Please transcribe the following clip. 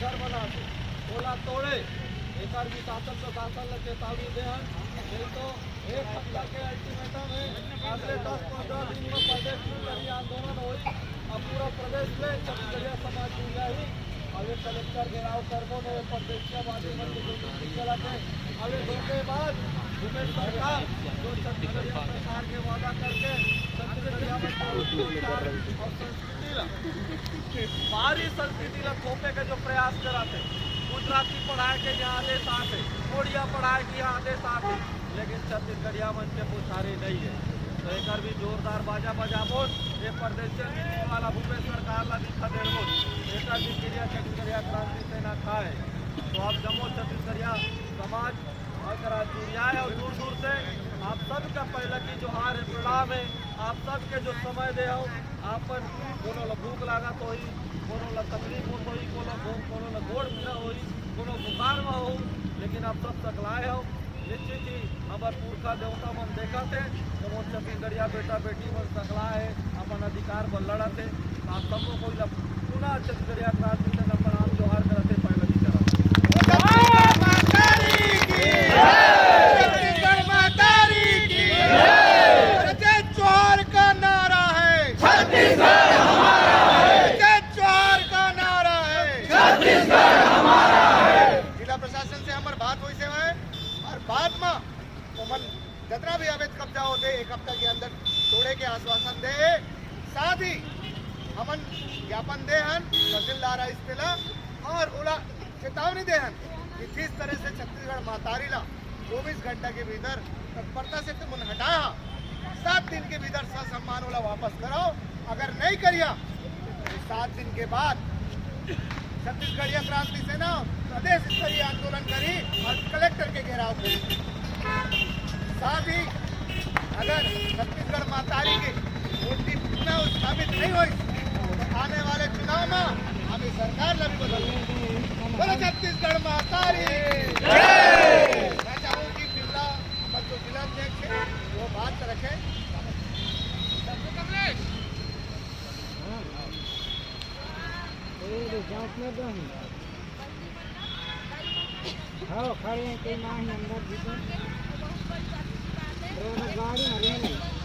घर बना ओला तोड़े एक भी शासन को शासन ने चेतावनी दे नहीं तो एक हफ्ता के अल्टीमेटम है अगले 10-15 दिन में प्रदेश में कभी आंदोलन हो अब पूरा प्रदेश में छत्तीसगढ़िया समाज जुड़ा ही अभी कलेक्टर घेराव करबो ने प्रदेशवादी चला के अभी धोखेबाज भूपेश सरकार जो छत्तीसगढ़िया सरकार के वादा करके छत्तीसगढ़िया में और संस्कृति बाहरी संस्कृति ला थोपे के जो प्रयास कराते गुजराती पढ़ाए के यहाँ आदेश आते ओडिया पढ़ाए के यहाँ आदेश आते लेकिन छत्तीसगढ़िया मन के पुछारे नहीं है तो एक भी जोरदार बाजा बजाबो ये प्रदेश वाला भूपेश सरकार ला दिखा देबो एक भी क्रिया छत्तीसगढ़िया क्रांति सेना खाए तो आप जम्मू छत्तीसगढ़िया समाज अगर जुड़िया है और दूर दूर से आप सबका पहले की जोहार है प्रणाम है आप सबके जो समय दे हो आप कोनो भूख लागा तो ही कोनो तकलीफ हो तो ही कोनो गोड़ मिला हो कोनो बुखार में हो लेकिन आप सब सकलाए हो निश्चित ही हमारे पुरखा देवता मन देखा थे तो वो छत्तीसगढ़िया बेटा बेटी मन सकला है अपन अधिकार पर लड़ा थे आप सबको कोई पुनः छत्तीसगढ़िया क्रांति से प्रणाम जोहार करते पहले की तरह जितना भी अवैध कब्जा होते एक हफ्ता के अंदर तोड़े के आश्वासन दे साथ ही हमन ज्ञापन दे तहसीलदार इसला और ओला चेतावनी दे कि जिस तरह से छत्तीसगढ़ मातारी ला 24 घंटा के भीतर तत्परता से तुम हटाया 7 दिन के भीतर ससम्मान ओला वापस कराओ अगर नहीं करिया तो 7 दिन के बाद छत्तीसगढ़िया क्रांति सेना प्रदेश स्तरीय आंदोलन करी और कलेक्टर के घेराव करी साथ ही अगर छत्तीसगढ़ मातारी की मूर्ति पुनः स्थापित नहीं हुई तो आने वाले चुनाव में हमें सरकार लगी बदलेंगे बोलो छत्तीसगढ़ मातारी मैं चाहूँ कि जिला जो जिला अध्यक्ष है वो बात रखे हाँ खड़े हैं कई माह अंदर गाड़ी